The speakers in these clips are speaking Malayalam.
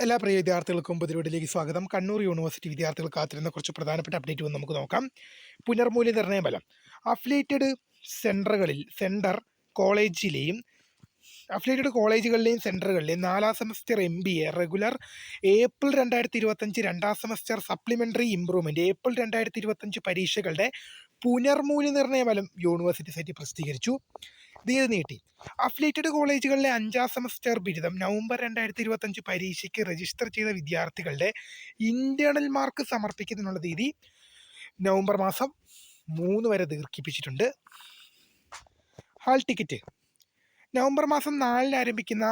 എല്ലാ പ്രിയ വിദ്യാർത്ഥികൾക്കും പുതിയ സ്വാഗതം. കണ്ണൂർ യൂണിവേഴ്സിറ്റി വിദ്യാർത്ഥികൾ കാത്തിരുന്ന കുറച്ച് പ്രധാനപ്പെട്ട അപ്ഡേറ്റ് വന്ന് നമുക്ക് നോക്കാം. പുനർമൂല്യനിർണ്ണയ ഫലം അഫിലിയേറ്റഡ് കോളേജുകളിലെയും സെൻറ്ററുകളിലെയും 4ാം സെമസ്റ്റർ MBA റെഗുലർ ഏപ്രിൽ 2025 2ാം സെമസ്റ്റർ സപ്ലിമെൻ്ററി ഇംപ്രൂവ്മെൻറ്റ് ഏപ്രിൽ 2025 പരീക്ഷകളുടെ പുനർമൂല്യനിർണ്ണയ ഫലം യൂണിവേഴ്സിറ്റി സൈറ്റ് പ്രസിദ്ധീകരിച്ചു. തീയതി നീട്ടി. അഫിലിയേറ്റഡ് കോളേജുകളിലെ 5ാം സെമസ്റ്റർ ബിരുദം നവംബർ 2025 പരീക്ഷയ്ക്ക് രജിസ്റ്റർ ചെയ്ത വിദ്യാർത്ഥികളുടെ ഇന്റേണൽ മാർക്ക് സമർപ്പിക്കുന്നതിനുള്ള തീയതി നവംബർ മാസം 3 വരെ ദീർഘിപ്പിച്ചിട്ടുണ്ട്. ഹാൾ ടിക്കറ്റ് നവംബർ മാസം 4 ആരംഭിക്കുന്ന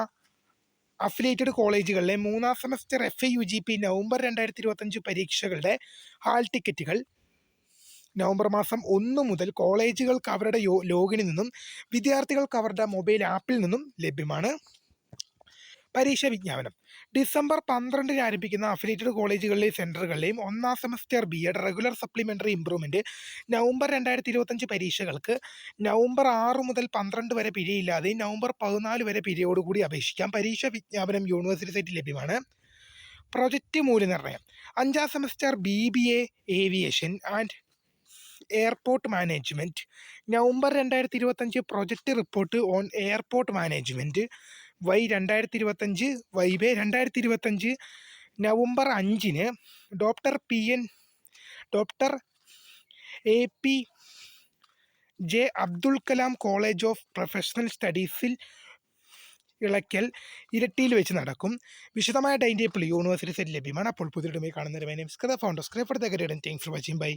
അഫിലിയേറ്റഡ് കോളേജുകളിലെ 3ാം സെമസ്റ്റർ FIUGP നവംബർ 2025 പരീക്ഷകളുടെ ഹാൾ ടിക്കറ്റുകൾ നവംബർ മാസം 1 മുതൽ കോളേജുകൾക്ക് അവരുടെ ലോഗിനിൽ നിന്നും വിദ്യാർത്ഥികൾക്ക് അവരുടെ മൊബൈൽ ആപ്പിൽ നിന്നും ലഭ്യമാണ്. പരീക്ഷാ വിജ്ഞാപനം ഡിസംബർ 12 ആരംഭിക്കുന്ന അഫിലിയേറ്റഡ് കോളേജുകളിലെയും സെൻറ്ററുകളിലെയും 1ാം semester BEd regular supplementary improvement November 2025 പരീക്ഷകൾക്ക് നവംബർ 6 മുതൽ 12 വരെ പിഴയില്ലാതെയും നവംബർ 14 വരെ പിഴയോടുകൂടി അപേക്ഷിക്കാം. പരീക്ഷാ വിജ്ഞാപനം യൂണിവേഴ്സിറ്റി സൈറ്റിൽ ലഭ്യമാണ്. പ്രൊജക്റ്റ് മൂല്യനിർണ്ണയം 5ാം semester BBA aviation and airport management November 2025 project report on airport management YBA 2025 November 5 doctor APJ Abdul Kalam college of professional സ്റ്റഡീസിൽ ഇളയ്ക്കൽ ഇരട്ടിയിൽ വെച്ച് നടക്കും. വിശദമായ ടൈം ടേബിൾ യൂണിവേഴ്സിറ്റി സൈറ്റിൽ ലഭ്യമാണ്. അപ്പോൾ പുതിയ കാണുന്നവരെ founder scribe for the guide. Thanks for watching. By.